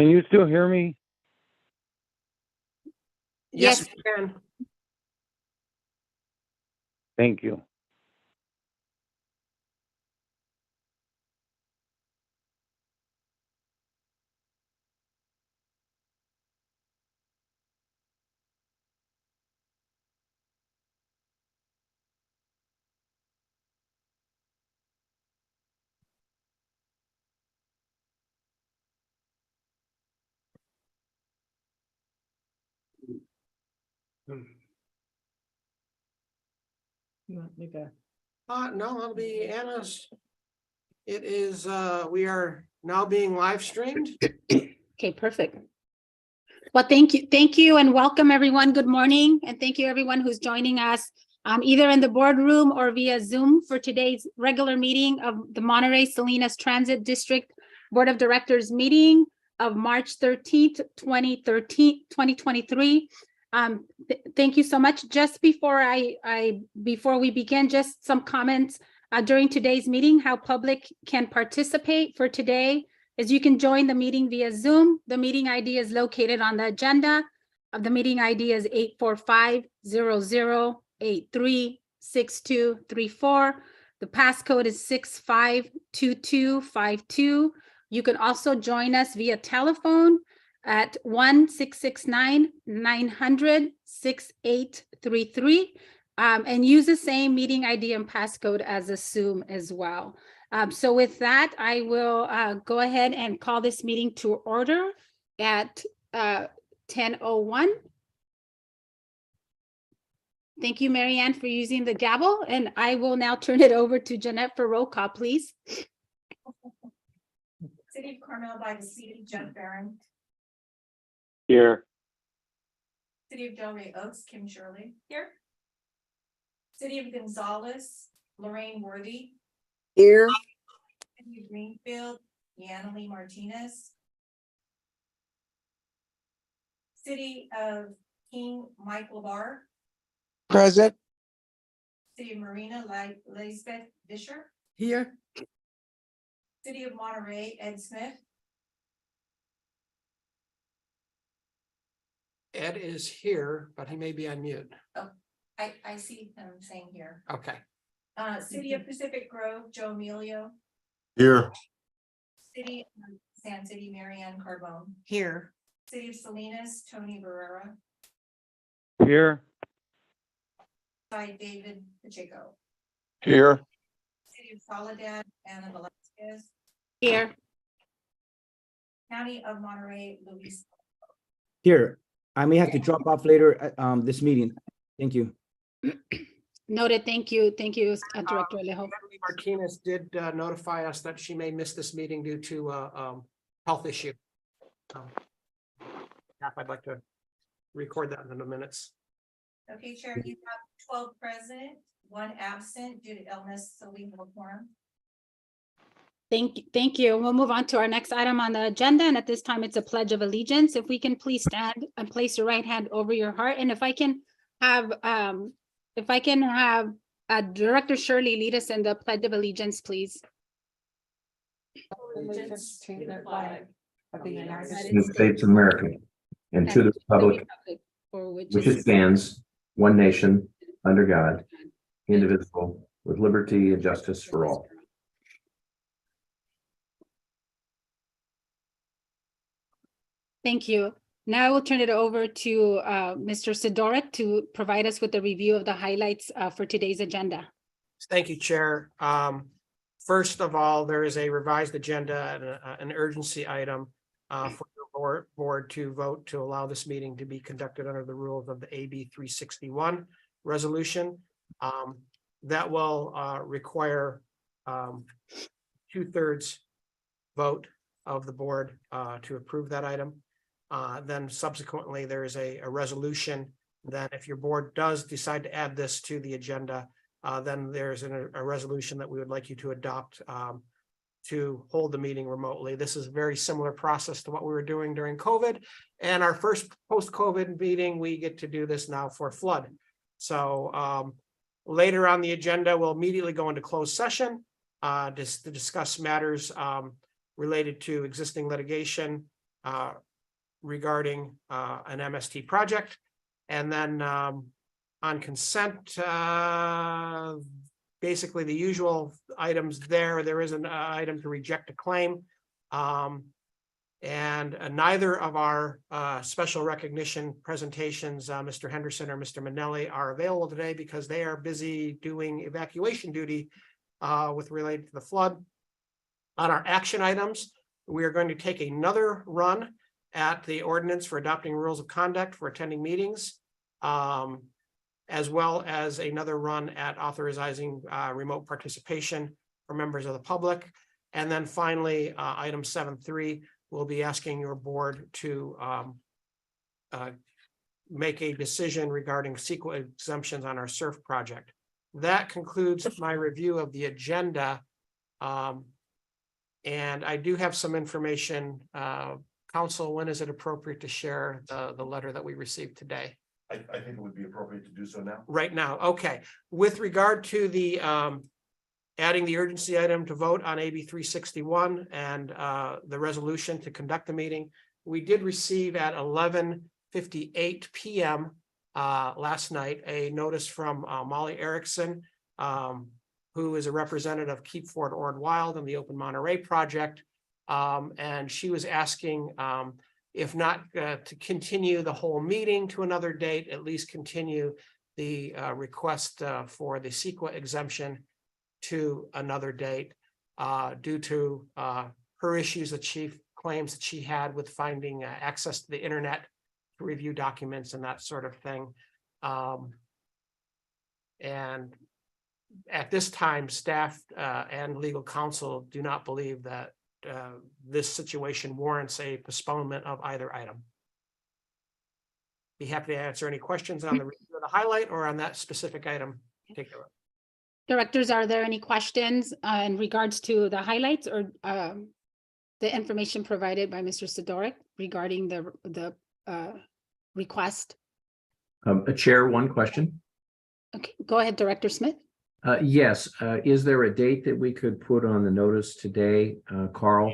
Can you still hear me? Yes, we can. Thank you. You want me to? No, that'll be Anna's. It is, we are now being live streamed. Okay, perfect. Well, thank you, and welcome everyone. Good morning, and thank you everyone who's joining us either in the boardroom or via Zoom for today's regular meeting of the Monterey Salinas Transit District Board of Directors meeting of March 13th, 2023. Thank you so much. Just before before we begin, just some comments during today's meeting, how public can participate for today. Is you can join the meeting via Zoom. The meeting ID is located on the agenda. The meeting ID is 845-0083-6234. The passcode is 652252. You can also join us via telephone at 1-669-900-6833 and use the same meeting ID and passcode as a Zoom as well. So with that, I will go ahead and call this meeting to order at 10:01. Thank you, Marianne, for using the gavel, and I will now turn it over to Jeanette for roll call, please. City of Carmel by the Sea, Jeff Barron. Here. City of Delray Oaks, Kim Shirley. Here. City of Gonzales, Lorraine Worthy. Here. City of Greenfield, Deanna Lee Martinez. City of King, Mike LaBar. Present. City of Marina, Lisbeth Fisher. Here. City of Monterey, Ed Smith. Ed is here, but he may be on mute. I see him saying here. Okay. City of Pacific Grove, Joe Emilio. Here. City of San City, Marianne Carbone. Here. City of Salinas, Tony Barrera. Here. By David Pacheco. Here. City of Soledad, Anna Velasquez. Here. County of Monterey, Luis. Here, I may have to drop off later at this meeting. Thank you. Noted. Thank you, Director Alejo. Natalie Martinez did notify us that she may miss this meeting due to health issue. I'd like to record that in the minutes. Okay, Chair, you have 12 present, 1 absent due to illness, so we have a quorum. Thank you. We'll move on to our next item on the agenda, and at this time, it's a pledge of allegiance. If we can please stand and place your right hand over your heart, and if I can have Director Shirley lead us in the pledge of allegiance, please. Allegiance to the flag of the United States of America, and to the republic for which which it stands, one nation, under God, indivisible, with liberty and justice for all. Thank you. Now I will turn it over to Mr. Sidoric to provide us with a review of the highlights for today's agenda. Thank you, Chair. First of all, there is a revised agenda, an urgency item for the board to vote to allow this meeting to be conducted under the rules of the AB 361 resolution. That will require 2/3 vote of the board to approve that item. Then subsequently, there is a resolution that if your board does decide to add this to the agenda, then there's a resolution that we would like you to adopt to hold the meeting remotely. This is a very similar process to what we were doing during COVID. And our first post-COVID meeting, we get to do this now for flood. So later on the agenda, we'll immediately go into closed session to discuss matters related to existing litigation regarding an MST project. And then on consent, basically the usual items there. There is an item to reject a claim. And neither of our special recognition presentations, Mr. Henderson or Mr. Manelli, are available today because they are busy doing evacuation duty with related to the flood. On our action items, we are going to take another run at the ordinance for adopting rules of conduct for attending meetings, as well as another run at authorizing remote participation for members of the public. And then finally, item 7.3, we'll be asking your board to make a decision regarding CEQA exemptions on our SURF project. That concludes my review of the agenda. And I do have some information. Council, when is it appropriate to share the letter that we received today? I think it would be appropriate to do so now. Right now, okay. With regard to the adding the urgency item to vote on AB 361 and the resolution to conduct the meeting, we did receive at 11:58 p.m. Last night a notice from Molly Erickson, who is a representative of Keep Fort Ord Wild and the Open Monterey Project. And she was asking if not to continue the whole meeting to another date, at least continue the request for the CEQA exemption to another date due to her issues that she claims that she had with finding access to the internet to review documents and that sort of thing. And at this time, staff and legal counsel do not believe that this situation warrants a postponement of either item. Be happy to answer any questions on the review of the highlight or on that specific item in particular. Directors, are there any questions in regards to the highlights or the information provided by Mr. Sidoric regarding the request? Chair, one question. Okay, go ahead, Director Smith. Yes, is there a date that we could put on the notice today, Carl,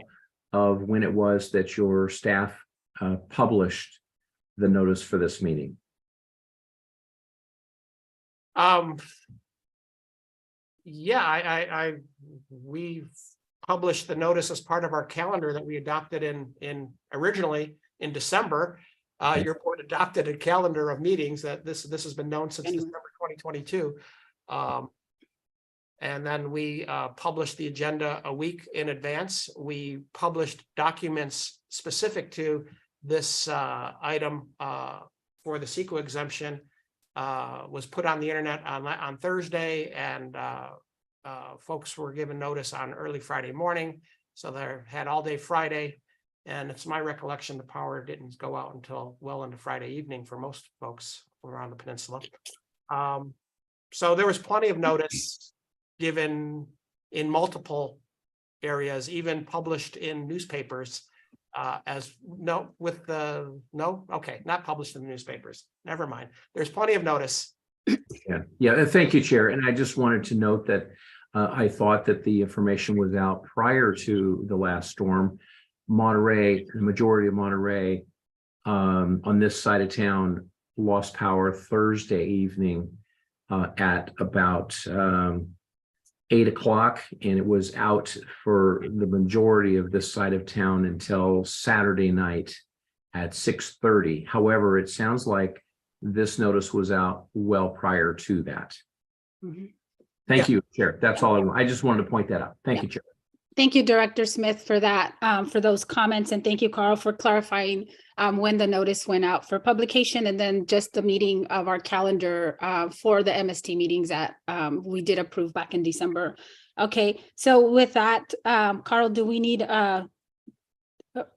of when it was that your staff published the notice for this meeting? Yeah, we've published the notice as part of our calendar that we adopted in originally in December. Your board adopted a calendar of meetings that this has been known since December 2022. And then we published the agenda a week in advance. We published documents specific to this item for the CEQA exemption. Was put on the internet on Thursday, and folks were given notice on early Friday morning. So they had all day Friday. And it's my recollection the power didn't go out until well into Friday evening for most folks around the peninsula. So there was plenty of notice given in multiple areas, even published in newspapers not published in the newspapers. Never mind. There's plenty of notice. Yeah. Thank you, Chair. And I just wanted to note that I thought that the information was out prior to the last storm. Monterey, the majority of Monterey on this side of town lost power Thursday evening at about 8 o'clock, and it was out for the majority of this side of town until Saturday night at 6:30. However, it sounds like this notice was out well prior to that. Mm-hmm. Thank you, Chair. That's all I just wanted to point that out. Thank you, Chair. Thank you, Director Smith, for that, for those comments. And thank you, Carl, for clarifying when the notice went out for publication, and then just the meeting of our calendar for the MST meetings that we did approve back in December. Okay, so with that, Carl, do we need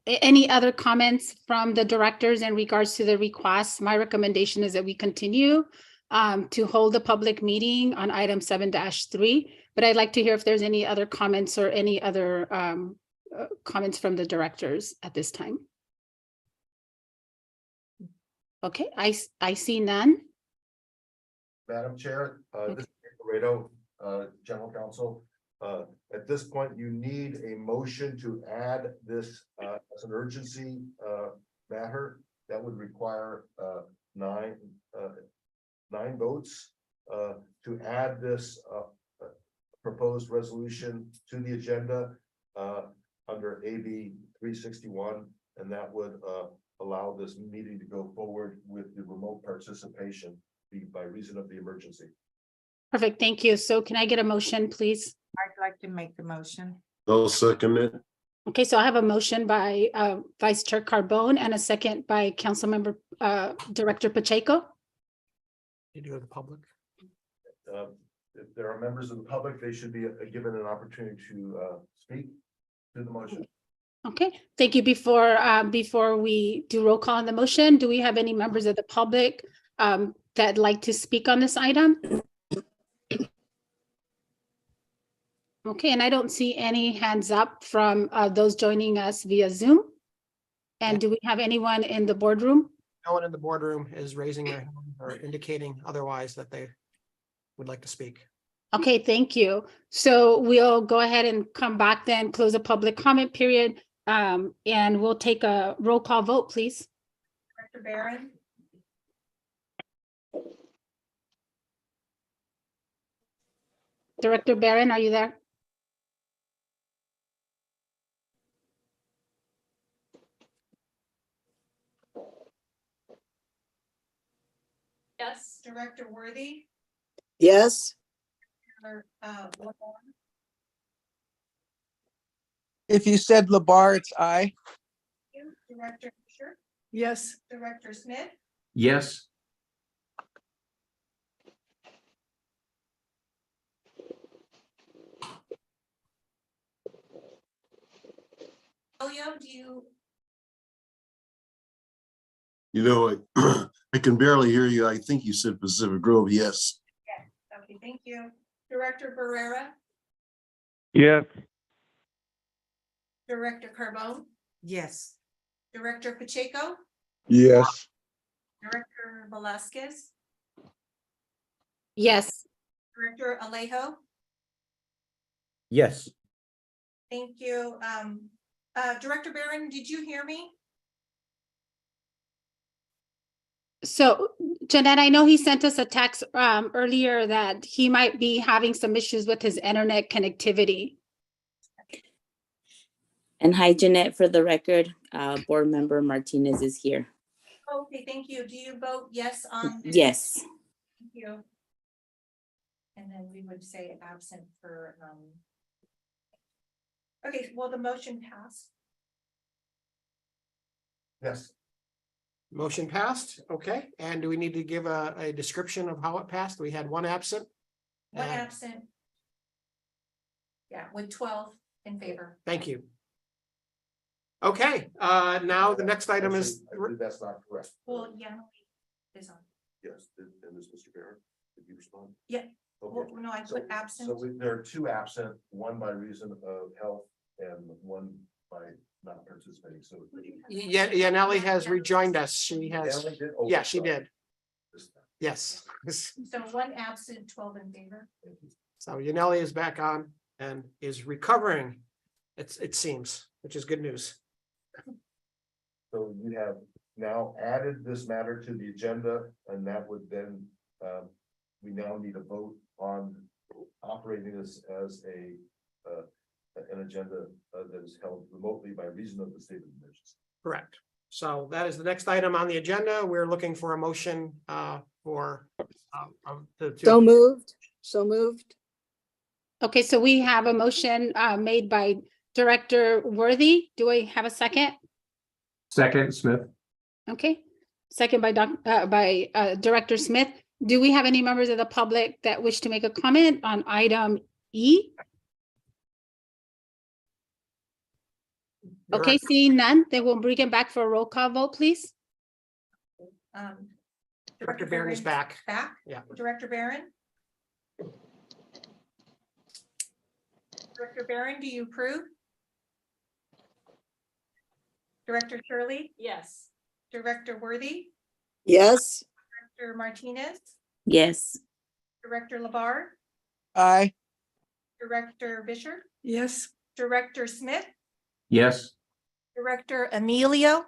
any other comments from the directors in regards to the request? My recommendation is that we continue to hold a public meeting on item 7-3. But I'd like to hear if there's any other comments or any other comments from the directors at this time. Okay, I see none. Madam Chair, this is Laredo, General Counsel. At this point, you need a motion to add this as an urgency matter. That would require nine votes to add this proposed resolution to the agenda under AB 361, and that would allow this meeting to go forward with the remote participation by reason of the emergency. Perfect, thank you. So can I get a motion, please? I'd like to make the motion. I'll second it. Okay, so I have a motion by Vice Chair Carbone and a second by Councilmember Director Pacheco. You do the public. If there are members of the public, they should be given an opportunity to speak to the motion. Okay, thank you. Before we do roll call on the motion, do we have any members of the public that'd like to speak on this item? Okay, and I don't see any hands up from those joining us via Zoom. And do we have anyone in the boardroom? No one in the boardroom is raising their hand or indicating otherwise that they would like to speak. Okay, thank you. So we'll go ahead and come back then, close the public comment period, and we'll take a roll call vote, please. Director Barron, Director Barron, are you there? yes. Director Worthy, Yes. or If you said Labar, it's aye. Director Fisher, Yes. Director Smith, Yes. William, do you, You know, I can barely hear you. I think you said Pacific Grove. Yes. okay, thank you. Director Barrera, Yes. Director Carbone, Yes. Director Pacheco, Yes. Director Velasquez, Yes. Director Alejo. Yes. Thank you. Director Barron, did you hear me? So Jeanette, I know he sent us a text earlier that he might be having some issues with his internet connectivity. And hi, Jeanette, for the record, Board Member Martinez is here. Okay, thank you. Do you vote yes on? this? Yes, Thank you. And then we would say absent for, okay, well, the motion passed. Yes. Motion passed, okay. And do we need to give a description of how it passed? We had one absent. One And- absent. Yeah, with 12 in favor. Thank you. Okay, now the next item is, Actually, I believe that's not correct. Well, yeah. Is on. Yes, and this Mr. Barron, did you respond? Yeah. Well, Okay. no, I So- put absent. So there are two absent, one by reason of health and one by not participating, so. yeah, Yaneli has rejoined us. She has, Ellie did? Oh, yeah, she sorry. did. This time. Yes. So one absent, 12 in favor. Thank you. So Yaneli is back on and is recovering, it seems, which is good news. So you have now added this matter to the agenda, and that would then, we now need a vote on operating this as an agenda that is held remotely by reason of the state of emergency. Correct. So that is the next item on the agenda. We're looking for a motion for So moved. So moved. Okay, so we have a motion made by Director Worthy. Do I have a second? Second, Smith. Okay, second by Director Smith. Do we have any members of the public that wish to make a comment on item E? Okay, seeing none, then we'll bring it back for a roll call vote, please. Director Barron is back. Back? Yeah. Director Barron? Director Barron, do you approve? Director Shirley? Yes. Director Worthy? Yes. Director Martinez? yes, Director Labar? Aye. Director Fisher, Yes. Director Smith, Yes. Director Emilio,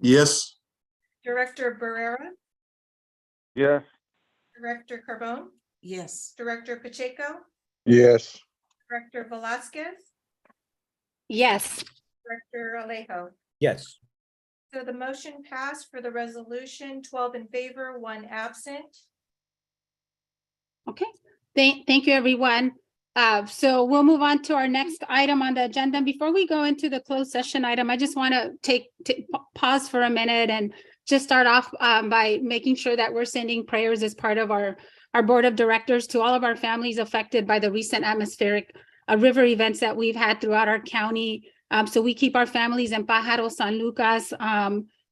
Yes. Director Barrera, yes, Director Carbone, Yes. Director Pacheco, Yes. Director Velasquez, Yes, Director Alejo. Yes. So the motion passed for the resolution, 12 in favor, 1 absent. okay. Thank you, everyone. So we'll move on to our next item on the agenda. Before we go into the closed session item, I just want to pause for a minute and just start off by making sure that we're sending prayers as part of our board of directors to all of our families affected by the recent atmospheric river events that we've had throughout our county. So we keep our families in Pájaro, San Lucas,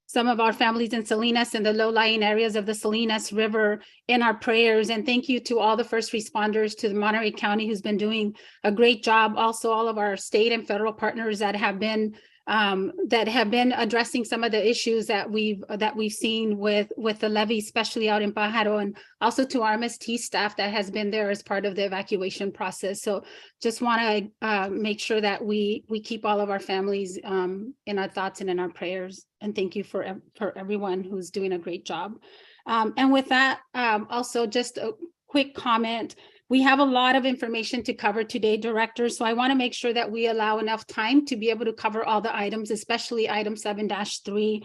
some of our families in Salinas and the low-lying areas of the Salinas River in our prayers. And thank you to all the first responders to the Monterey County who's been doing a great job. Also, all of our state and federal partners that have been addressing some of the issues that we've seen with the levee, especially out in Pájaro, and also to our MST staff that has been there as part of the evacuation process. So just want to make sure that we keep all of our families in our thoughts and in our prayers. And thank you for everyone who's doing a great job. And with that, also just a quick comment. We have a lot of information to cover today, directors. So I want to make sure that we allow enough time to be able to cover all the items, especially item 7-3.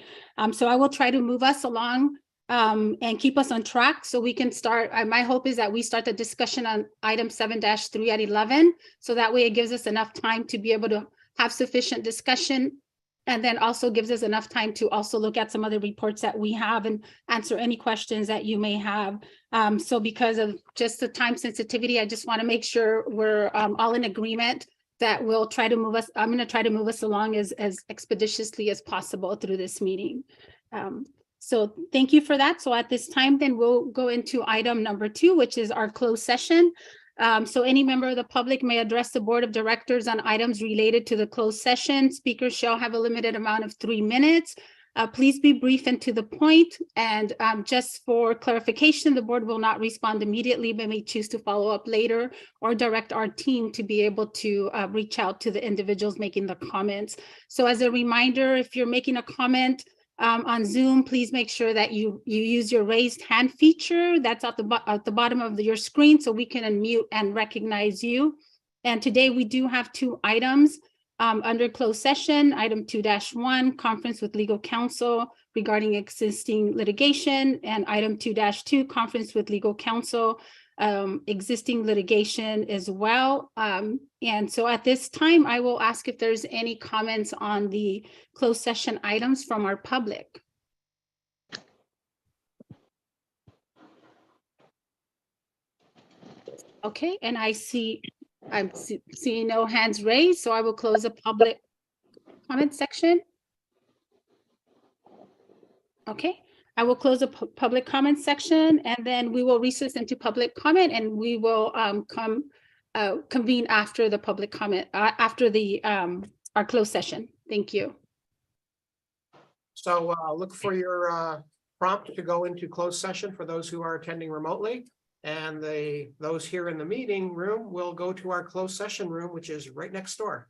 So I will try to move us along and keep us on track so we can start. My hope is that we start the discussion on item 7-3 at 11. So that way it gives us enough time to be able to have sufficient discussion, and then also gives us enough time to also look at some other reports that we have and answer any questions that you may have. So because of just the time sensitivity, I just want to make sure we're all in agreement that we'll try to move us. I'm going to try to move us along as expeditiously as possible through this meeting. So thank you for that. So at this time, then we'll go into item number 2, which is our closed session. So any member of the public may address the board of directors on items related to the closed session. Speakers shall have a limited amount of 3 minutes. Please be brief and to the point. And just for clarification, the board will not respond immediately, but may choose to follow up later or direct our team to be able to reach out to the individuals making the comments. So as a reminder, if you're making a comment on Zoom, please make sure that you use your raised hand feature that's at the bottom of your screen so we can unmute and recognize you. And today we do have 2 items under closed session. Item 2-1, conference with legal counsel regarding existing litigation, and item 2-2, conference with legal counsel, existing litigation as well. And so at this time, I will ask if there's any comments on the closed session items from our public. Okay, and I'm seeing no hands raised, so I will close the public comment section. Okay, I will close the public comment section, and then we will recess into public comment, and we will convene after the public comment, after the our closed session. Thank you. So look for your prompt to go into closed session for those who are attending remotely. And those here in the meeting room will go to our closed session room, which is right next door.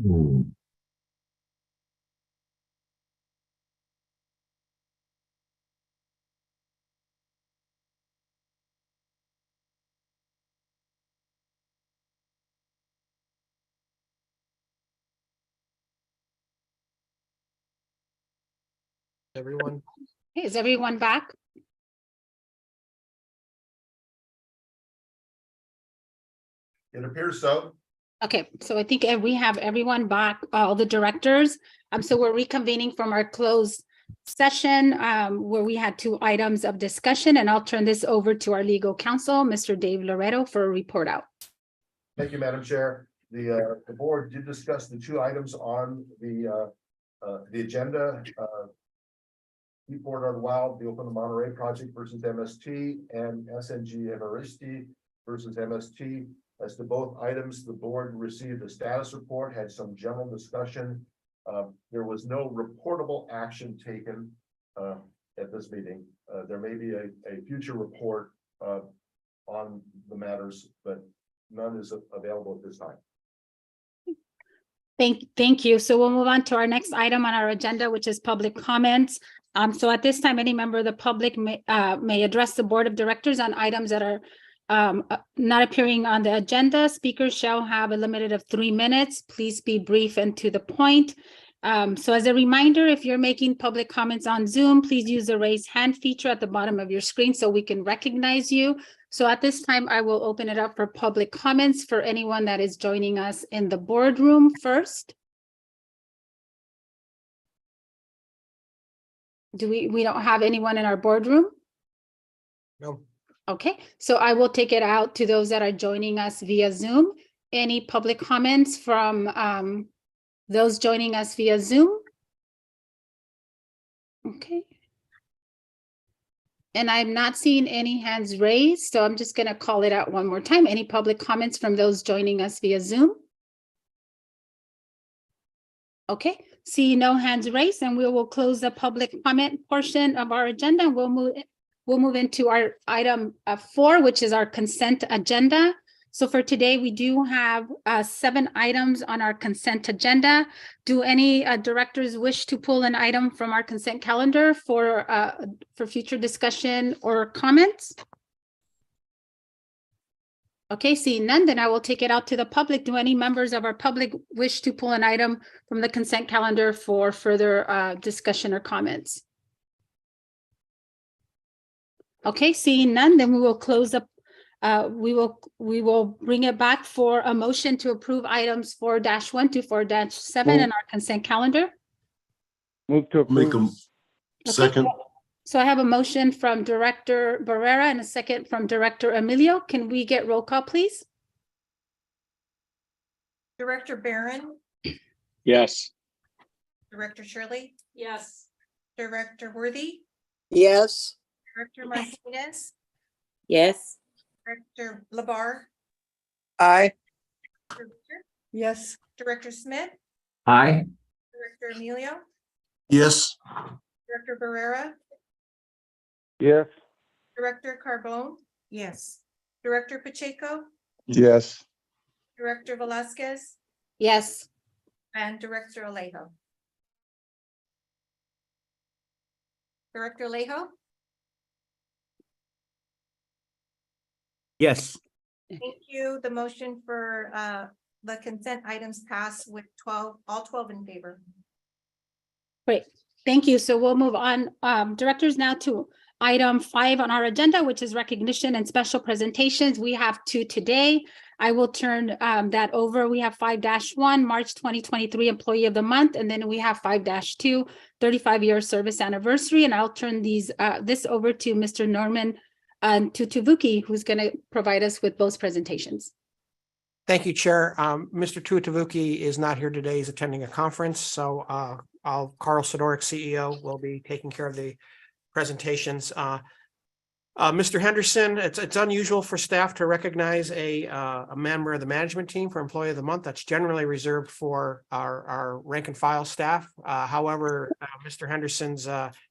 Everyone, Hey, is everyone back? It appears so. Okay, so I think we have everyone back, all the directors. So we're reconvening from our closed session where we had 2 items of discussion, and I'll turn this over to our legal counsel, Mr. Dave Loretto, for a report out. Thank you, Madam Chair. The board did discuss the 2 items on the agenda. Report on the Wild, the Open Monterey Project versus MST, and SNG MST versus MST. As to both items, the board received a status report, had some general discussion. There was no reportable action taken at this meeting. There may be a future report on the matters, but none is available at this time. Thank you. So we'll move on to our next item on our agenda, which is public comments. So at this time, any member of the public may address the board of directors on items that are not appearing on the agenda. Speakers shall have a limit of 3 minutes. Please be brief and to the point. So as a reminder, if you're making public comments on Zoom, please use the raise hand feature at the bottom of your screen so we can recognize you. So at this time, I will open it up for public comments for anyone that is joining us in the boardroom first. We don't have anyone in our boardroom? no, Okay, so I will take it out to those that are joining us via Zoom. Any public comments from those joining us via Zoom? Okay. And I'm not seeing any hands raised, so I'm just going to call it out one more time. Any public comments from those joining us via Zoom? Okay, see no hands raised, and we will close the public comment portion of our agenda. We'll move into our item 4, which is our consent agenda. So for today, we do have 7 items on our consent agenda. Do any directors wish to pull an item from our consent calendar for future discussion or comments? Okay, seeing none, then I will take it out to the public. Do any members of our public wish to pull an item from the consent calendar for further discussion or comments? Okay, seeing none, then we will close up. We will bring it back for a motion to approve items 4-1 to 4-7 in our consent calendar. move to Make approve. them second. So I have a motion from Director Barrera and a second from Director Emilio. Can we get roll call, please? Director Barron, Yes. Director Shirley, Yes. Director Worthy, Yes. Director Martinez, Yes. Director Labar, Aye. Yes. Director Smith, Aye. Director Emilio, Yes. Director Barrera, Yes. Director Carbone. Yes. Director Pacheco, Yes. Director Velasquez, Yes. and Director Alejo. Director Alejo, Yes. thank you. The motion for the consent items passed with all 12 in favor. Great, thank you. So we'll move on, directors, now to item 5 on our agenda, which is recognition and special presentations. We have 2 today. I will turn that over. We have 5-1, March 2023 Employee of the Month, and then we have 5-2, 35-year service anniversary. And I'll turn this over to Mr. Norman Tutuvuki, who's going to provide us with both presentations. thank you, Chair. Mr. Tuatavuki is not here today. He's attending a conference, so Carl Sidorik, CEO, will be taking care of the presentations. Mr. Henderson, it's unusual for staff to recognize a member of the management team for Employee of the Month. That's generally reserved for our rank and file staff. However, Mr. Henderson's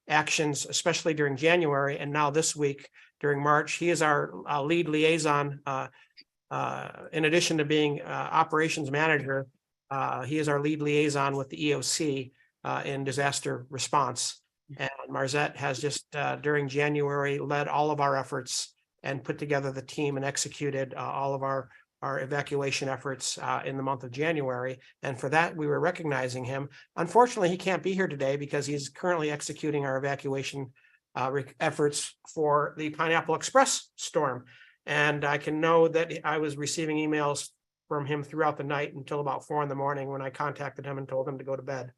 actions, especially during January and now this week during March, he is our lead liaison. In addition to being operations manager, He is our lead liaison with the EOC in disaster response. And Marzette has just during January led all of our efforts and put together the team and executed all of our evacuation efforts in the month of January. And for that, we were recognizing him. Unfortunately, he can't be here today because he's currently executing our evacuation efforts for the Pineapple Express storm. And I can know that I was receiving emails from him throughout the night until about 4 in the morning when I contacted him and told him to go to bed.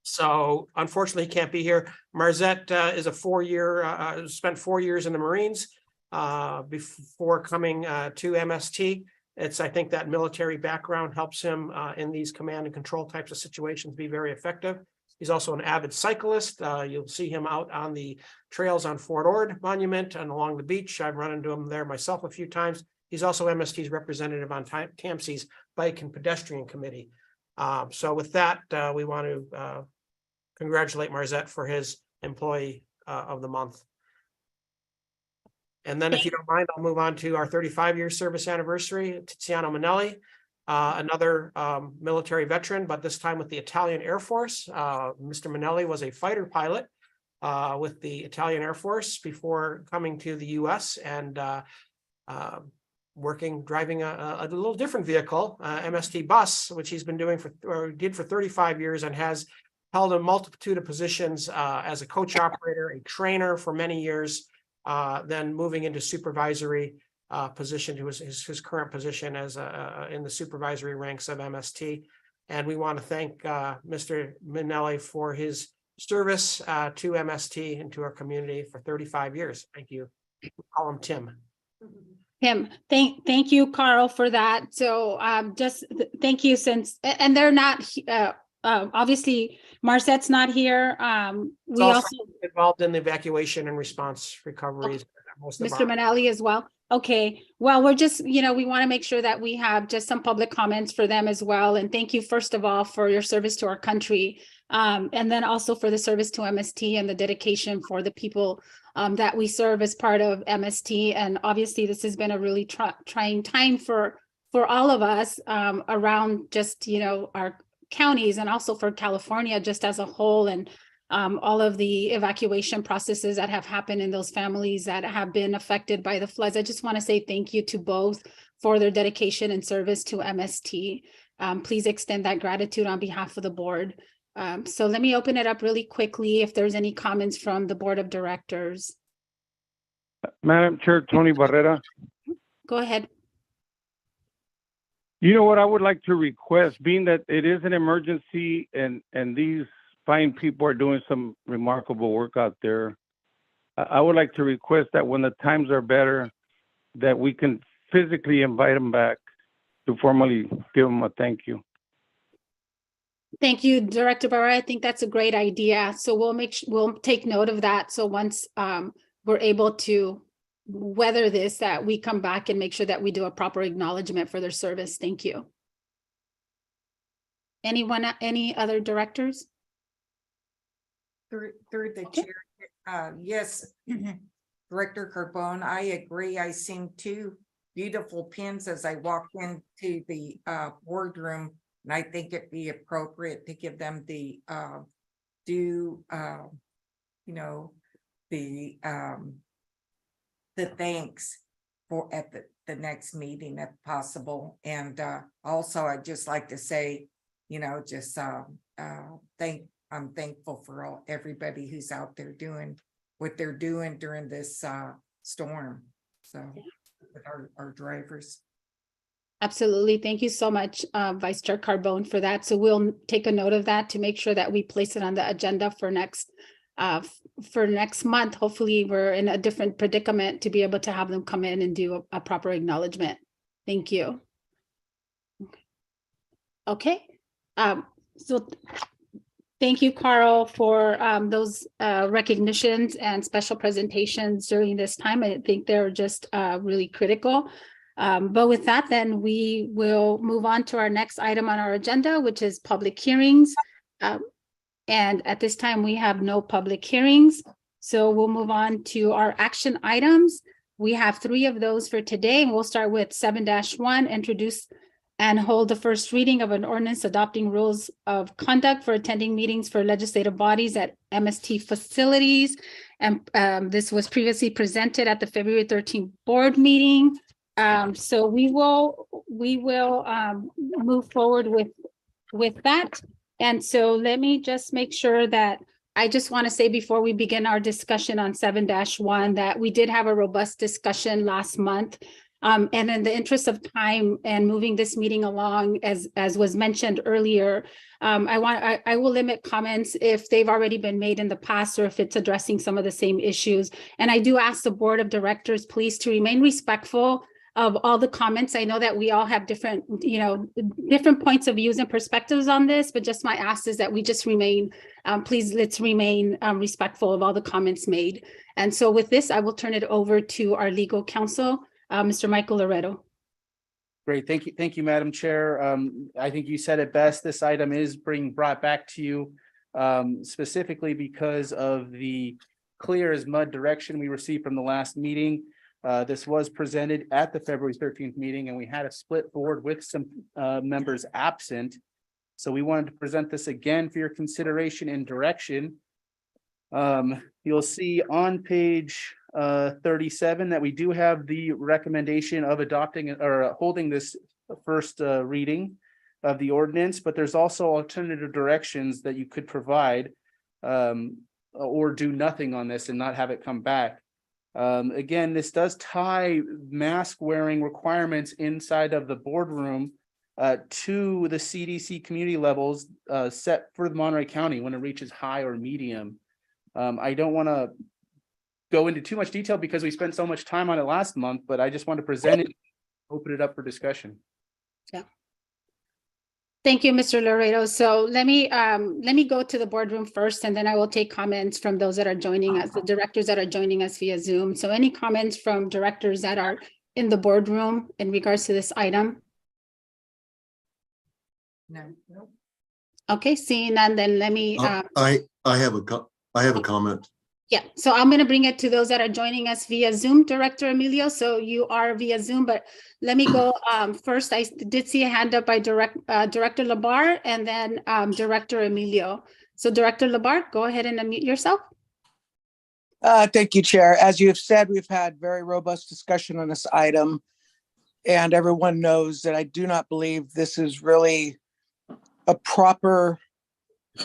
So unfortunately, he can't be here. Marzette is a 4-year, spent 4 years in the Marines before coming to MST. It's, I think that military background helps him in these command and control types of situations be very effective. He's also an avid cyclist. You'll see him out on the trails on Fort Ord Monument and along the beach. I've run into him there myself a few times. He's also MST's representative on TAMC's Bike and Pedestrian Committee. So with that, we want to congratulate Marzette for his Employee of the Month. And then if you don't mind, I'll move on to our 35-year service anniversary, Tiziano Manelli, another military veteran, but this time with the Italian Air Force. Mr. Manelli was a fighter pilot with the Italian Air Force before coming to the US and driving a little different vehicle, MST bus, which he's been doing did for 35 years and has held a multitude of positions as a coach operator, a trainer for many years, then moving into supervisory position to his current position as in the supervisory ranks of MST. And we want to thank Mr. Manelli for his service to MST and to our community for 35 years. Thank you. We'll call him Tim. Tim, thank you, Carl, for that. So thank you and they're not, obviously, Marzette's not here. We also involved in the evacuation and response recoveries. Mr. Manelli as well. Okay, well, we're just, we want to make sure that we have just some public comments for them as well. And thank you, first of all, for your service to our country. And then also for the service to MST and the dedication for the people that we serve as part of MST. And obviously, this has been a really trying time for all of us around just, our counties and also for California just as a whole, and all of the evacuation processes that have happened in those families that have been affected by the floods. I just want to say thank you to both for their dedication and service to MST. Please extend that gratitude on behalf of the board. So let me open it up really quickly if there's any comments from the board of directors. Madam Chair, Tony Barrera. Go ahead. You know what I would like to request, being that it is an emergency and these fine people are doing some remarkable work out there, I would like to request that when the times are better, that we can physically invite them back to formally give them a thank you. Thank you, Director Barra. I think that's a great idea. So we'll take note of that. So once we're able to weather this, that we come back and make sure that we do a proper acknowledgement for their service. Thank you. Any other directors? Through the chair, yes, Director Carbone, I agree. I seen two beautiful pins as I walked into the boardroom, and I think it'd be appropriate to give them the thanks for at the next meeting if possible. And also I'd just like to say, I'm thankful for everybody who's out there doing what they're doing during this storm. So with our drivers. Absolutely. Thank you so much, Vice Chair Carbone, for that. So we'll take a note of that to make sure that we place it on the agenda for next month. Hopefully we're in a different predicament to be able to have them come in and do a proper acknowledgement. Thank you. Okay. So thank you, Carl, for those recognitions and special presentations during this time. I think they're just really critical. But with that, then we will move on to our next item on our agenda, which is public hearings. And at this time, we have no public hearings. So we'll move on to our action items. We have 3 of those for today, and we'll start with 7-1, introduce and hold the first reading of an ordinance adopting rules of conduct for attending meetings for legislative bodies at MST facilities. And this was previously presented at the February 13th board meeting. So we will move forward with that. And so let me just make sure that I just want to say before we begin our discussion on 7-1 that we did have a robust discussion last month. And in the interest of time and moving this meeting along, as was mentioned earlier, I will limit comments if they've already been made in the past or if it's addressing some of the same issues. And I do ask the board of directors, please, to remain respectful of all the comments. I know that we all have different, different points of views and perspectives on this, but just my ask is that we just remain, please, let's remain respectful of all the comments made. And so with this, I will turn it over to our legal counsel, Mr. Michael Loretto. Great, thank you. Thank you, Madam Chair. I think you said it best. This item is being brought back to you specifically because of the clear as mud direction we received from the last meeting. This was presented at the February 13th meeting, and we had a split board with some members absent. So we wanted to present this again for your consideration and direction. You'll see on page 37 that we do have the recommendation of adopting or holding this first reading of the ordinance, but there's also alternative directions that you could provide or do nothing on this and not have it come back. Again, this does tie mask wearing requirements inside of the boardroom to the CDC community levels set for the Monterey County when it reaches high or medium. I don't want to go into too much detail because we spent so much time on it last month, but I just want to present it, open it up for discussion. Yeah. Thank you, Mr. Laredo. So let me go to the boardroom first, and then I will take comments from those that are joining us, the directors that are joining us via Zoom. So any comments from directors that are in the boardroom in regards to this item? No. Okay, seeing none, then let me. I have a comment. Yeah, so I'm going to bring it to those that are joining us via Zoom, Director Emilio. So you are via Zoom, but let me go first. I did see a hand up by Director Labar and then Director Emilio. So Director Labar, go ahead and unmute yourself. Thank you, Chair. As you've said, we've had very robust discussion on this item, and everyone knows that I do not believe this is really a proper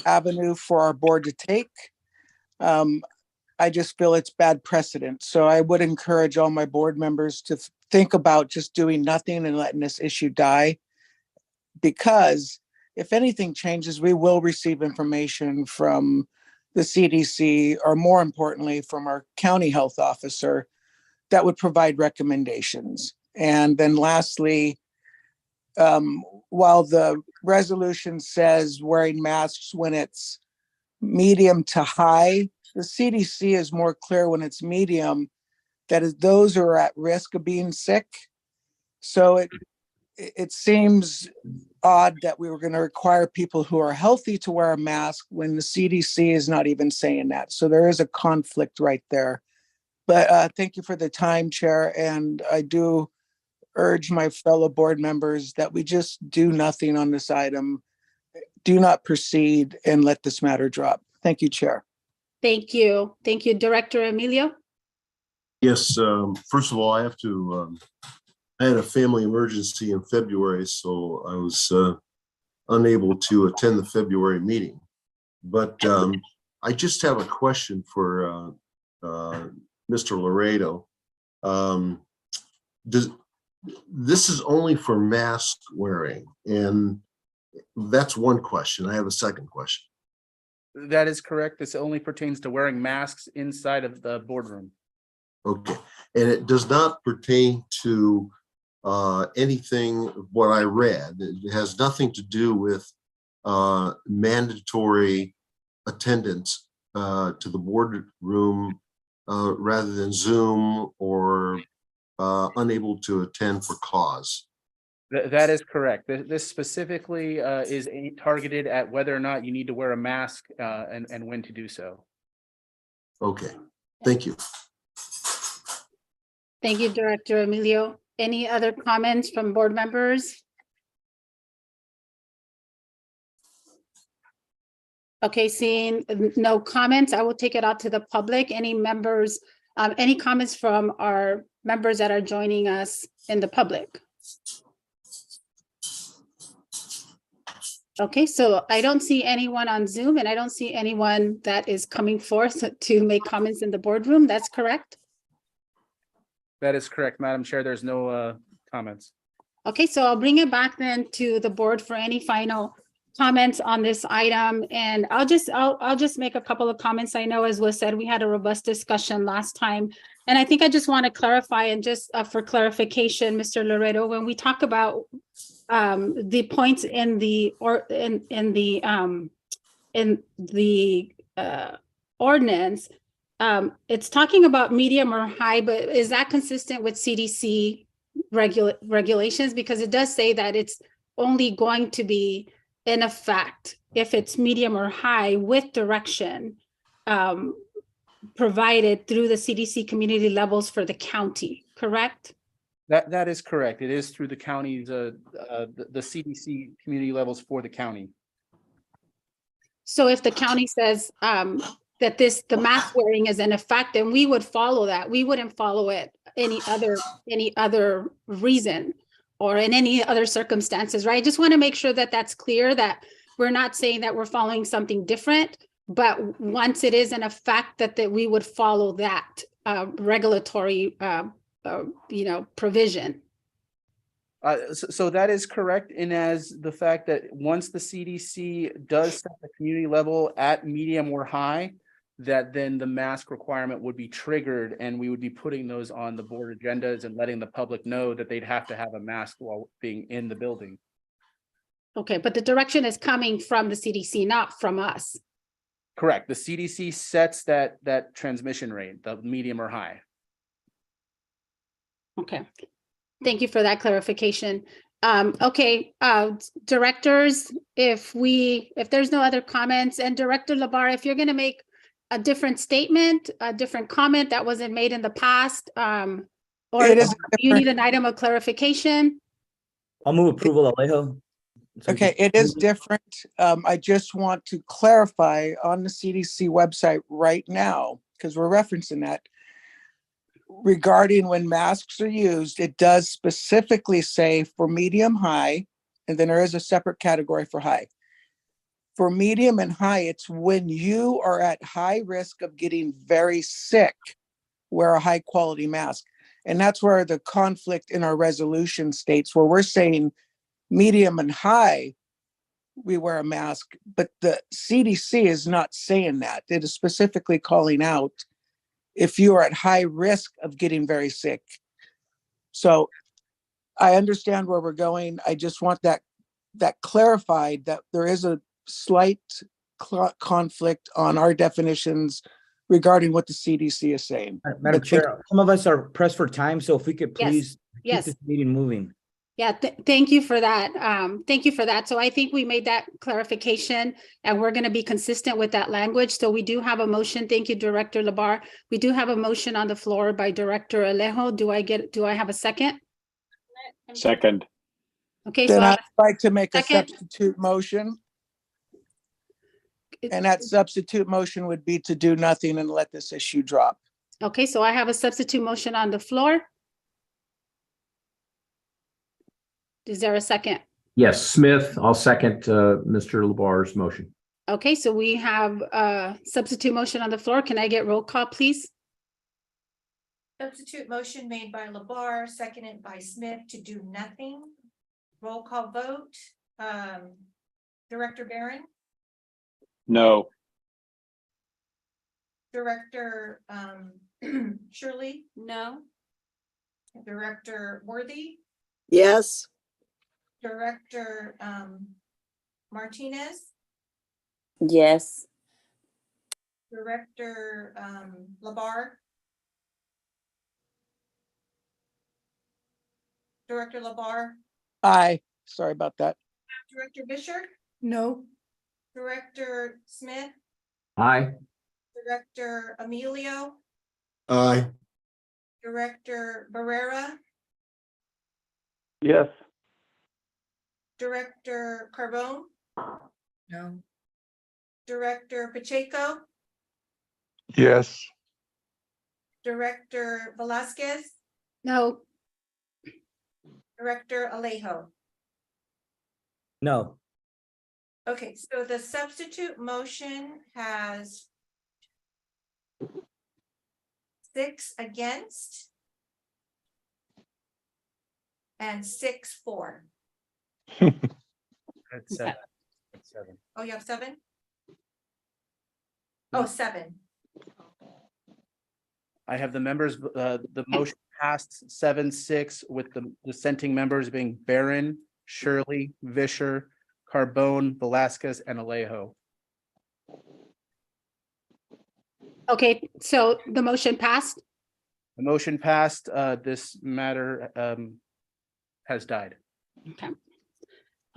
avenue for our board to take. I just feel it's bad precedent. So I would encourage all my board members to think about just doing nothing and letting this issue die. Because if anything changes, we will receive information from the CDC, or more importantly, from our county health officer that would provide recommendations. And then lastly, while the resolution says wearing masks when it's medium to high, the CDC is more clear when it's medium, that is those who are at risk of being sick. So it seems odd that we were going to require people who are healthy to wear a mask when the CDC is not even saying that. So there is a conflict right there. But thank you for the time, Chair. And I do urge my fellow board members that we just do nothing on this item, do not proceed, and let this matter drop. Thank you, Chair. Thank you. Thank you, Director Emilio. Yes, first of all, I have to, I had a family emergency in February, so I was unable to attend the February meeting. But I just have a question for Mr. Laredo. This is only for mask wearing, and that's one question. I have a second question. That is correct. This only pertains to wearing masks inside of the boardroom. Okay, and it does not pertain to anything what I read. It has nothing to do with mandatory attendance to the boardroom rather than Zoom or unable to attend for cause. That is correct. This specifically is targeted at whether or not you need to wear a mask and when to do so. Okay, thank you. Thank you, Director Emilio. Any other comments from board members? Okay, seeing no comments, I will take it out to the public. Any members, any comments from our members that are joining us in the public? Okay, so I don't see anyone on Zoom and I don't see anyone that is coming forth to make comments in the boardroom. That's correct? That is correct, Madam Chair. There's no comments. Okay, so I'll bring it back then to the board for any final comments on this item. And I'll just make a couple of comments. I know, as was said, we had a robust discussion last time. And I think I just want to clarify, and just for clarification, Mr. Loreto, when we talk about the points in the ordinance, it's talking about medium or high, but is that consistent with CDC regulations? Because it does say that it's only going to be in effect if it's medium or high with direction provided through the CDC community levels for the county, correct? That is correct. It is through the county's, the CDC community levels for the county. So if the county says that the mask wearing is in effect, then we would follow that. We wouldn't follow it any other reason or in any other circumstances, right? I just want to make sure that that's clear, that we're not saying that we're following something different, but once it is in effect, that we would follow that regulatory provision. So that is correct, and as the fact that once the CDC does set the community level at medium or high, that then the mask requirement would be triggered, and we would be putting those on the board agendas and letting the public know that they'd have to have a mask while being in the building. Okay, but the direction is coming from the CDC, not from us. Correct. The CDC sets that transmission rate, the medium or high. Okay, thank you for that clarification. Okay, directors, if there's no other comments, and Director Labar, if you're going to make a different statement, a different comment that wasn't made in the past, or you need an item of clarification. I'll move approval, Alejo. Okay, it is different. I just want to clarify on the CDC website right now, because we're referencing that, regarding when masks are used, it does specifically say for medium, high, and then there is a separate category for high. For medium and high, it's when you are at high risk of getting very sick, wear a high quality mask. And that's where the conflict in our resolution states, where we're saying medium and high, we wear a mask, but the CDC is not saying that. It is specifically calling out if you are at high risk of getting very sick. So I understand where we're going. I just want that clarified, that there is a slight conflict on our definitions regarding what the CDC is saying. Madam Chair, some of us are pressed for time, so if we could please Yes. keep this meeting moving. Yeah, thank you for that. Thank you for that. So I think we made that clarification, and we're going to be consistent with that language. So we do have a motion. Thank you, Director Labar. We do have a motion on the floor by Director Alejo. Do I have a second? Second. Okay, Then so I'd like to make a second. substitute motion. And that substitute motion would be to do nothing and let this issue drop. Okay, so I have a substitute motion on the floor. Is there a second? Yes, Smith, I'll second Mr. Labar's motion. Okay, so we have a substitute motion on the floor. Can I get roll call, please? Substitute motion made by Labar, seconded by Smith to do nothing. Roll call vote. Director Barron, No. Director Shirley? No. Director Worthy? Yes. Director Martinez? Yes. Director Labar? Director Labar? Aye, sorry about that. Director Fisher? No. Director Smith? Aye. Director Emilio? Aye. Director Barrera? Yes. Director Carbone? No. Director Pacheco, Yes. Director Velasquez, No. Director Alejo. No. Okay, so the substitute motion has 6 against and 6 for. That's seven. That's seven. Oh, you have 7? Oh, 7. I have the members, the motion passed 7-6 with the dissenting members being Barron, Shirley, Vischer, Carbone, Velasquez, and Alejo. Okay, so the motion passed. The motion passed, this matter has died. Okay.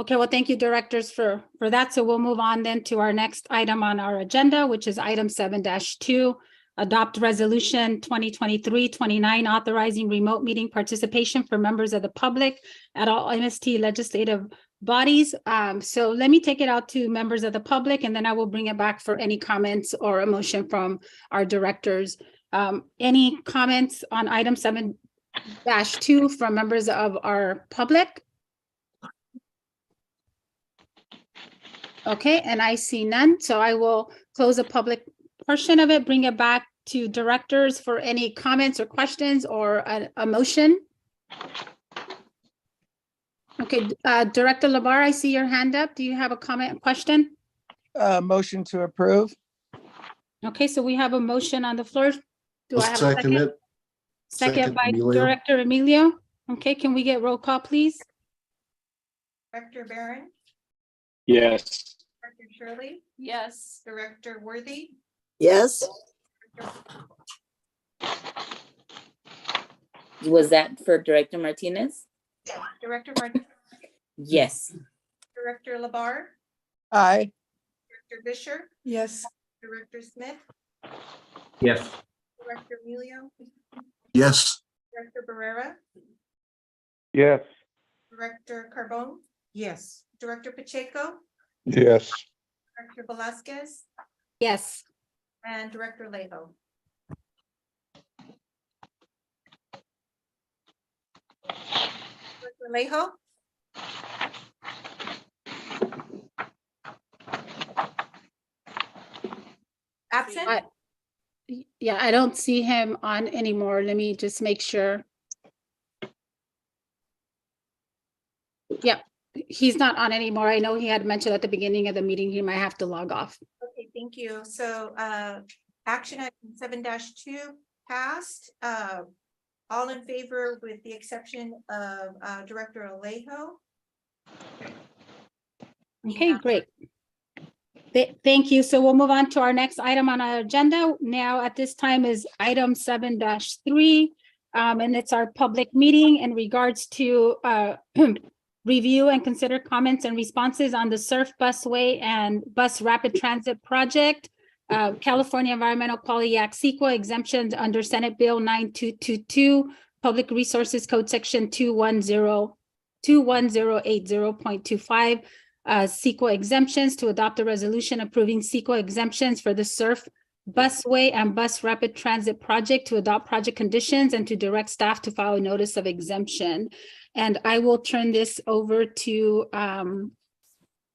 Okay, well, thank you, directors, for that. So we'll move on then to our next item on our agenda, which is item 7-2. Adopt resolution 2023-29 authorizing remote meeting participation for members of the public at all MST legislative bodies. So let me take it out to members of the public, and then I will bring it back for any comments or a motion from our directors. Any comments on item 7-2 from members of our public? Okay, and I see none, so I will close the public portion of it, bring it back to directors for any comments or questions or a motion. Okay, Director Labar, I see your hand up. Do you have a comment, question? Motion to approve. Okay, so we have a motion on the floor. Do I'll I have a second second? it. Second by Emilio. Director Emilio. Okay, can we get roll call, please? Director Barron, Yes. Director Shirley, yes, Director Worthy, Yes. Was that for Director Martinez? Director Martin, Yes. Director Labar, Aye. Director Vischer, Yes. Director Smith, Yes. Director Emilio, Yes. Director Barrera, Yes. Director Carbone, Yes. Director Pacheco, Yes. Director Velasquez, Yes. and Director Alejo. Director Alejo, absent? Yeah, I don't see him on anymore. Let me just make sure. Yeah, he's not on anymore. I know he had mentioned at the beginning of the meeting, he might have to log off. Okay, thank you. So action item 7-2 passed. All in favor with the exception of Director Alejo. Okay, great. Thank you. So we'll move on to our next item on our agenda. Now, at this time is item 7-3. And it's our public meeting in regards to review and consider comments and responses on the Surf Busway and Bus Rapid Transit Project. California Environmental Quality Act CEQA exemptions under Senate Bill 9222, Public Resources Code Section 21080.25. CEQA exemptions to adopt a resolution approving CEQA exemptions for the Surf Busway and Bus Rapid Transit Project, to adopt project conditions and to direct staff to file a notice of exemption. And I will turn this over to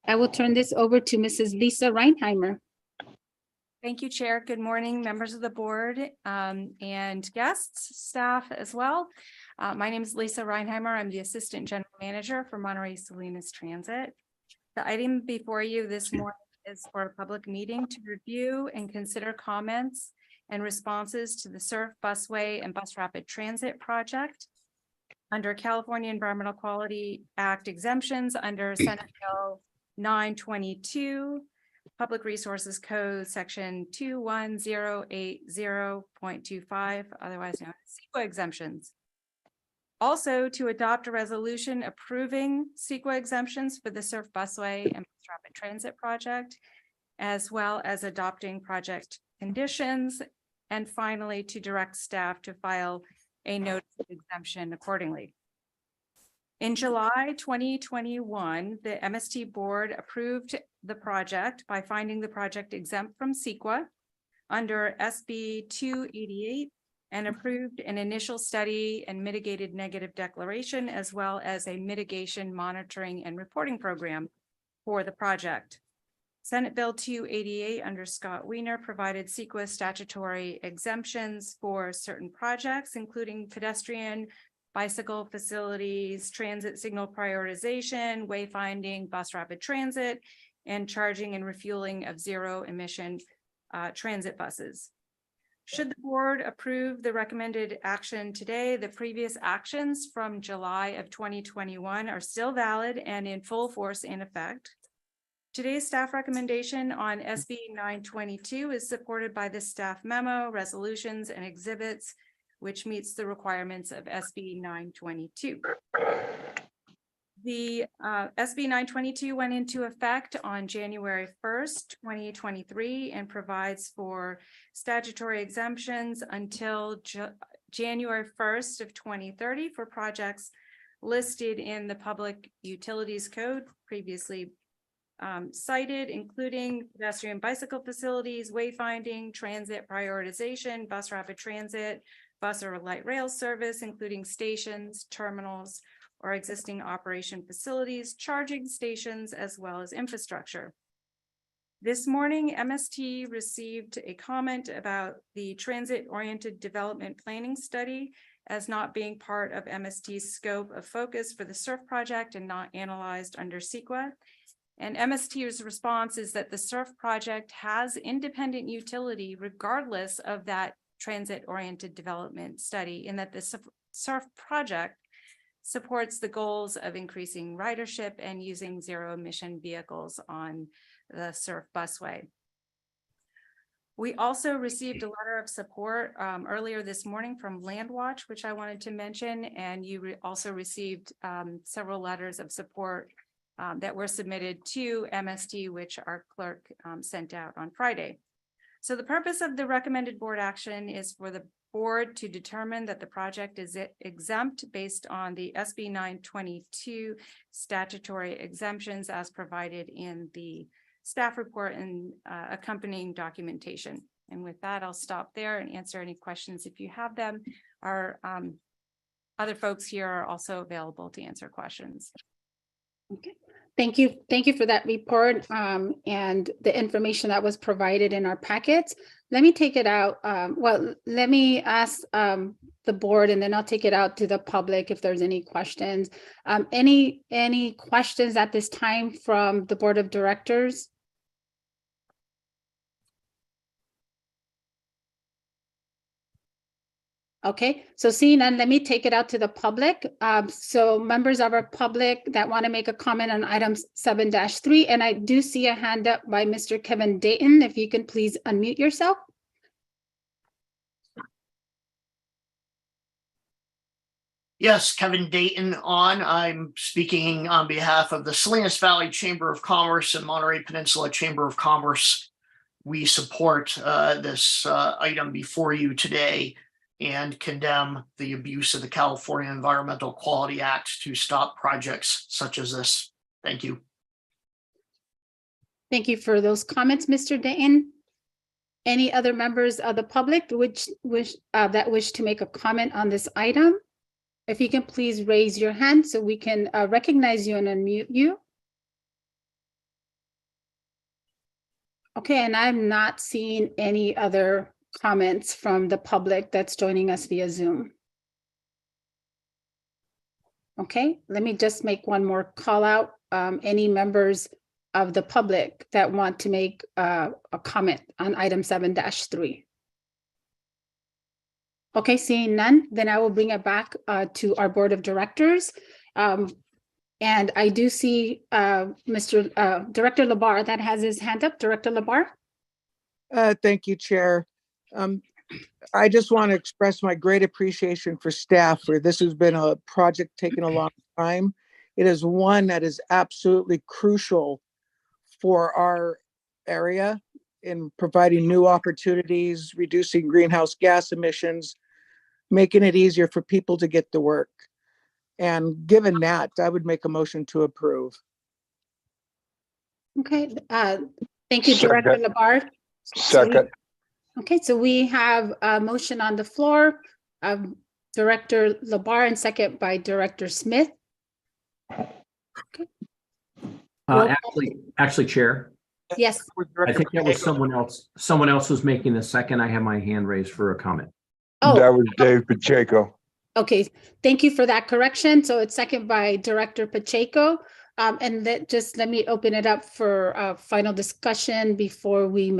Mrs. Lisa Reinheimer. Thank you, Chair. Good morning, members of the board and guests, staff as well. My name is Lisa Reinheimer. I'm the Assistant General Manager for Monterey Salinas Transit. The item before you this morning is for a public meeting to review and consider comments and responses to the Surf Busway and Bus Rapid Transit Project under California Environmental Quality Act exemptions under Senate Bill 922, Public Resources Code Section 21080.25, otherwise known as CEQA exemptions. Also, to adopt a resolution approving CEQA exemptions for the Surf Busway and Bus Rapid Transit Project, as well as adopting project conditions, and finally, to direct staff to file a notice of exemption accordingly. In July 2021, the MST board approved the project by finding the project exempt from CEQA under SB 288 and approved an initial study and mitigated negative declaration, as well as a mitigation monitoring and reporting program for the project. Senate Bill 288 under Scott Wiener provided CEQA statutory exemptions for certain projects, including pedestrian, bicycle facilities, transit signal prioritization, wayfinding, bus rapid transit, and charging and refueling of zero emission transit buses. Should the board approve the recommended action today, the previous actions from July of 2021 are still valid and in full force and effect. Today's staff recommendation on SB 922 is supported by the staff memo, resolutions, and exhibits, which meets the requirements of SB 922. The SB 922 went into effect on January 1st, 2023, and provides for statutory exemptions until January 1st of 2030 for projects listed in the Public Utilities Code previously cited, including pedestrian bicycle facilities, wayfinding, transit prioritization, bus rapid transit, bus or light rail service, including stations, terminals, or existing operation facilities, charging stations, as well as infrastructure. This morning, MST received a comment about the transit-oriented development planning study as not being part of MST's scope of focus for the SURF project and not analyzed under CEQA. And MST's response is that the SURF project has independent utility regardless of that transit-oriented development study, and that the SURF project supports the goals of increasing ridership and using zero-emission vehicles on the SURF busway. We also received a letter of support earlier this morning from Landwatch, which I wanted to mention, and you also received several letters of support that were submitted to MST, which our clerk sent out on Friday. So the purpose of the recommended board action is for the board to determine that the project is exempt based on the SB 922 statutory exemptions as provided in the staff report and accompanying documentation. And with that, I'll stop there and answer any questions if you have them. Our other folks here are also available to answer questions. Okay. Thank you. Thank you for that report and the information that was provided in our packets. Let me take it out. Let me ask the board, and then I'll take it out to the public if there's any questions. Any questions at this time from the board of directors? Okay, so seeing none, let me take it out to the public. So members of our public that want to make a comment on item 7-3, and I do see a hand up by Mr. Kevin Dayton. If you can please unmute yourself. Yes, Kevin Dayton I'm speaking on behalf of the Salinas Valley Chamber of Commerce and Monterey Peninsula Chamber of Commerce. We support this item before you today and condemn the abuse of the California Environmental Quality Act to stop projects such as this. Thank you. Thank you for those comments, Mr. Dayton. Any other members of the public that wish to make a comment on this item? If you can please raise your hand so we can recognize you and unmute you. Okay, and I'm not seeing any other comments from the public that's joining us via Zoom. Okay, let me just make one more call out. Any members of the public that want to make a comment on item 7-3. Okay, seeing none, then I will bring it back to our board of directors. And I do see Director Labar that has his hand up. Director Labar. Thank you, Chair. I just want to express my great appreciation for staff for this has been a project taking a long time. It is one that is absolutely crucial for our area in providing new opportunities, reducing greenhouse gas emissions, making it easier for people to get to work. And given that, I would make a motion to approve. Okay, thank you, Director Labar. Second. Okay, so we have a motion on the floor of Director Labar and second by Director Smith. Roll call. Actually, Chair, Yes, I think that was someone else. Someone else was making the second. I have my hand raised for a comment. oh, That was Dave Pacheco. okay, thank you for that correction. So it's second by Director Pacheco. And that just let me open it up for final discussion before we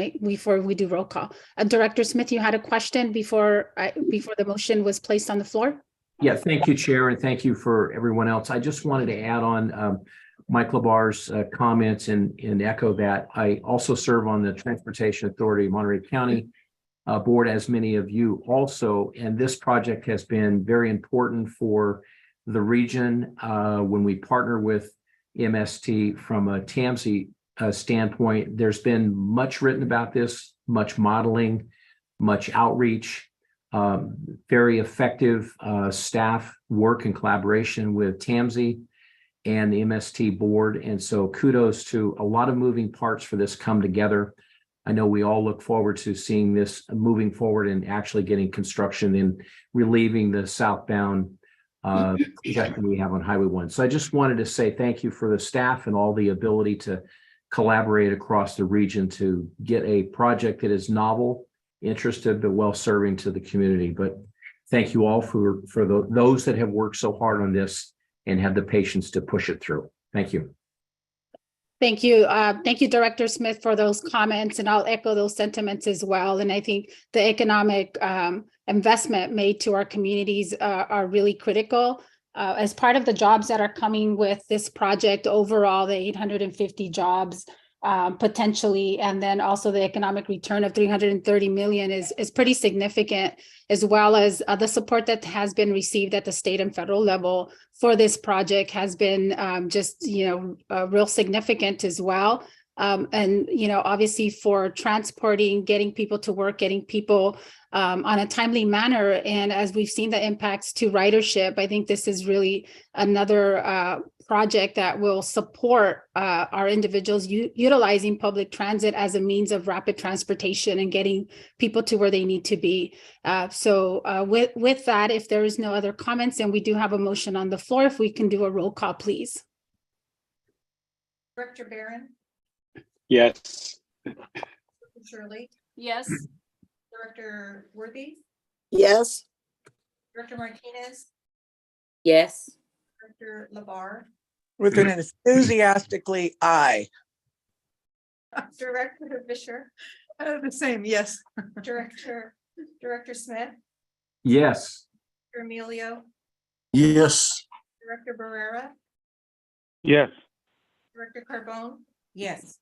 do roll call. Director Smith, you had a question before the motion was placed on the floor? Yeah, thank you, Chair, and thank you for everyone else. I just wanted to add on Mike Labar's comments and echo that. I also serve on the Transportation Authority of Monterey County Board, as many of you also, and this project has been very important for the region when we partner with MST from a TAMSI standpoint. There's been much written about this, much modeling, much outreach, very effective staff work and collaboration with TAMSI and the MST board. And so kudos to a lot of moving parts for this come together. I know we all look forward to seeing this moving forward and actually getting construction and relieving the southbound congestion we have on Highway 1. So I just wanted to say thank you for the staff and all the ability to collaborate across the region to get a project that is novel, interested, but well-serving to the community. But thank you all for those that have worked so hard on this and have the patience to push it through. Thank you. Thank you. Thank you, Director Smith, for those comments, and I'll echo those sentiments as well. And I think the economic investment made to our communities are really critical. As part of the jobs that are coming with this project, overall, the 850 jobs potentially, and then also the economic return of 330 million is pretty significant, as well as the support that has been received at the state and federal level for this project has been just, real significant as well. And, obviously for transporting, getting people to work, getting people on a timely manner. And as we've seen the impacts to ridership, I think this is really another project that will support our individuals utilizing public transit as a means of rapid transportation and getting people to where they need to be. So with that, if there is no other comments, and we do have a motion on the floor, if we can do a roll call, please. Director Barron, Yes. Shirley, yes. Director Worthy, Yes. Director Martinez, Yes. Director Labar, With an enthusiastically aye. Director Fisher, The same, yes. Director Smith, Yes. Director Emilio, Yes. Director Barrera, Yes. Director Carbone, Yes.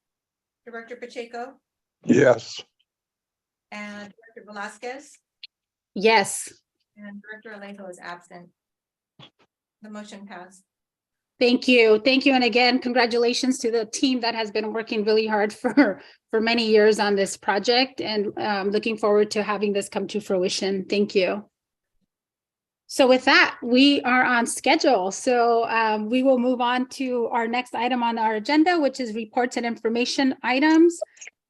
Director Pacheco, Yes. and Director Velasquez, Yes. and Director Alejo is absent. The motion passed. Thank you. Thank you. And again, congratulations to the team that has been working really hard for many years on this project, and looking forward to having this come to fruition. Thank you. So with that, we are on schedule. So we will move on to our next item on our agenda, which is reports and information items.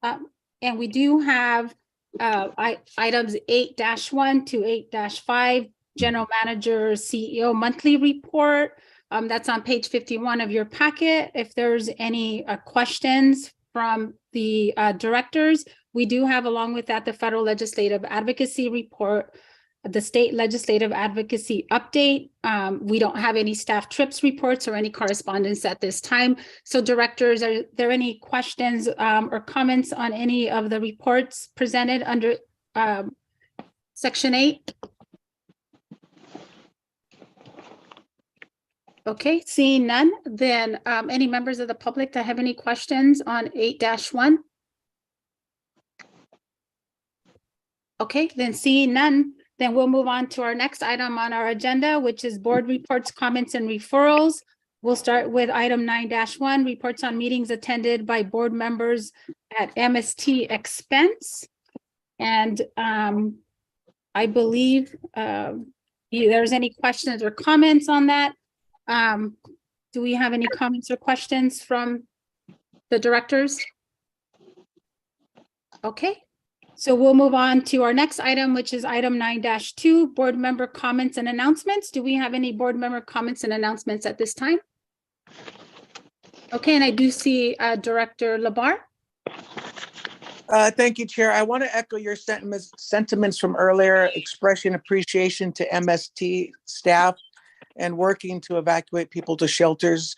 And we do have items 8-1 to 8-5, General Manager CEO Monthly Report. That's on page 51 of your packet. If there's any questions from the directors, we do have, along with that, the Federal Legislative Advocacy Report, the State Legislative Advocacy Update. We don't have any staff trips reports or any correspondence at this time. So directors, are there any questions or comments on any of the reports presented under Section 8? Okay, seeing none, then any members of the public that have any questions on 8-1? Okay, then seeing none, then we'll move on to our next item on our agenda, which is board reports, comments, and referrals. We'll start with item 9-1, reports on meetings attended by board members at MST expense. And I believe if there's any questions or comments on that, Do we have any comments or questions from the directors? Okay, so we'll move on to our next item, which is item 9-2, board member comments and announcements. Do we have any board member comments and announcements at this time? Okay, and I do see Director Labar. Thank you, Chair. I want to echo your sentiments from earlier, expressing appreciation to MST staff and working to evacuate people to shelters.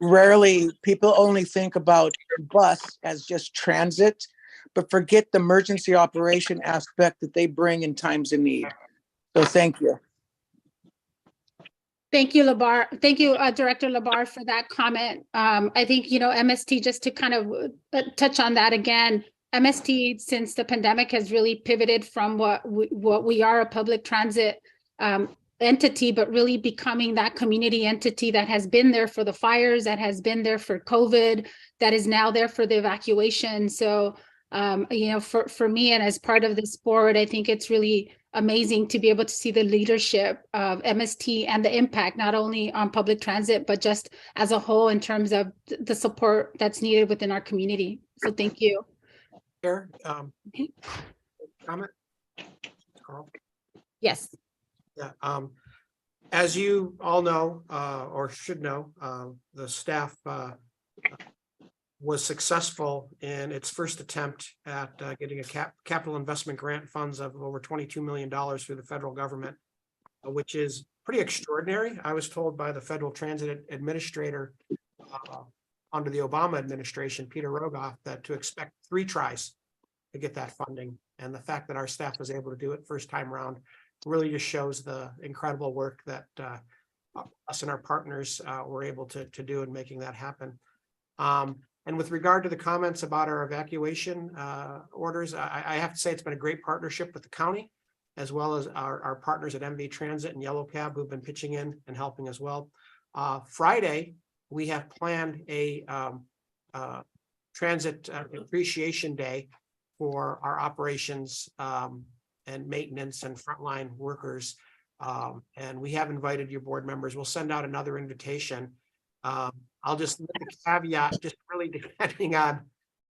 Rarely, people only think about bus as just transit, but forget the emergency operation aspect that they bring in times of need. So thank you. Thank you, Labar. Thank you, Director Labar, for that comment. I think, MST, just to kind of touch on that again, MST, since the pandemic, has really pivoted from what we are, a public transit entity, but really becoming that community entity that has been there for the fires, that has been there for COVID, that is now there for the evacuation. So, for me and as part of this board, I think it's really amazing to be able to see the leadership of MST and the impact, not only on public transit, but just as a whole in terms of the support that's needed within our community. So thank you. Chair, comment? Carl? Yes. Yeah, as you all know, or should know, the staff was successful in its first attempt at getting a capital investment grant funds of over $22 million through the federal government, which is pretty extraordinary. I was told by the Federal Transit Administrator under the Obama administration, Peter Rogoff, that to expect 3 tries to get that funding. And the fact that our staff was able to do it first time around really just shows the incredible work that us and our partners were able to do in making that happen. And with regard to the comments about our evacuation orders, I have to say it's been a great partnership with the county, as well as our partners at MV Transit and Yellow Cab, who've been pitching in and helping as well. Friday, we have planned a transit appreciation day for our operations and maintenance and frontline workers. And we have invited your board members. We'll send out another invitation. I'll just make a caveat, just really depending on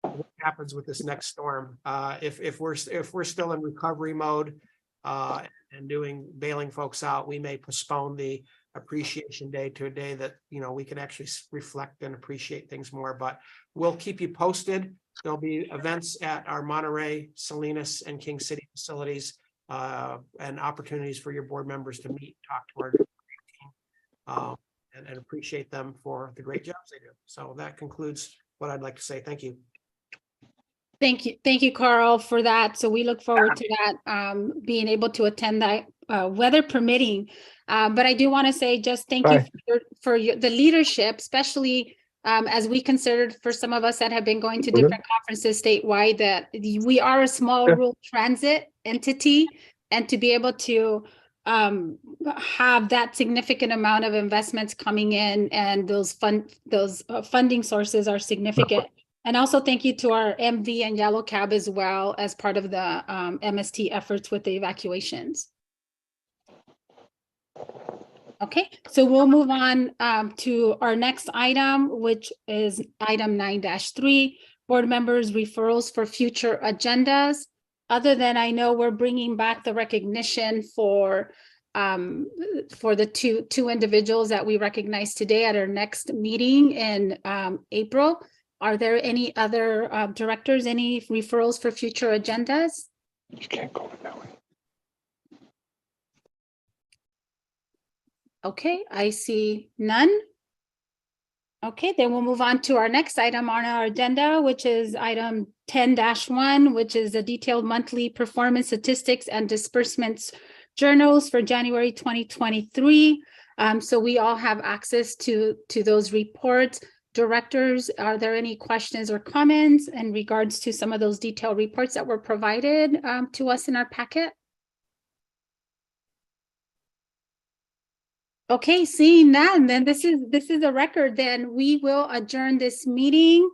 what happens with this next storm. If we're still in recovery mode and bailing folks out, we may postpone the appreciation day to a day that we can actually reflect and appreciate things more. But we'll keep you posted. There'll be events at our Monterey, Salinas, and King City facilities and opportunities for your board members to meet, talk to our team, and appreciate them for the great jobs they do. So that concludes what I'd like to say. Thank you. Thank you, Carl, for that. So we look forward to that, being able to attend that, weather permitting. But I do want to say just thank you for the leadership, especially as we considered for some of us that have been going to different conferences statewide, that we are a small rural transit entity, and to be able to have that significant amount of investments coming in, and those funding sources are significant. And also thank you to our MV and Yellow Cab as well as part of the MST efforts with the evacuations. Okay, so we'll move on to our next item, which is item 9-3, board members' referrals for future agendas. Other than I know we're bringing back the recognition for the two individuals that we recognize today at our next meeting in April. Are there any other directors, any referrals for future agendas? You can't go in that way. Okay, I see none. Okay, then we'll move on to our next item on our agenda, which is item 10-1, which is a detailed monthly performance statistics and disbursements journals for January 2023. So we all have access to those reports. Directors, are there any questions or comments in regards to some of those detailed reports that were provided to us in our packet? Okay, seeing none, then this is a record. Then we will adjourn this meeting.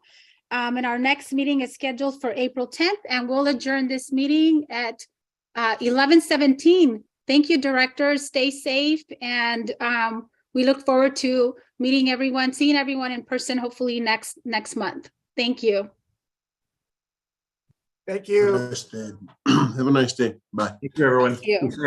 And our next meeting is scheduled for April 10th, and we'll adjourn this meeting at 11:17. Thank you, directors. Stay safe, and we look forward to meeting everyone, seeing everyone in person, hopefully next month. Thank you. Thank Have a you. nice day. Have a nice day. Bye. Thank you, everyone. Thank you. Be safe.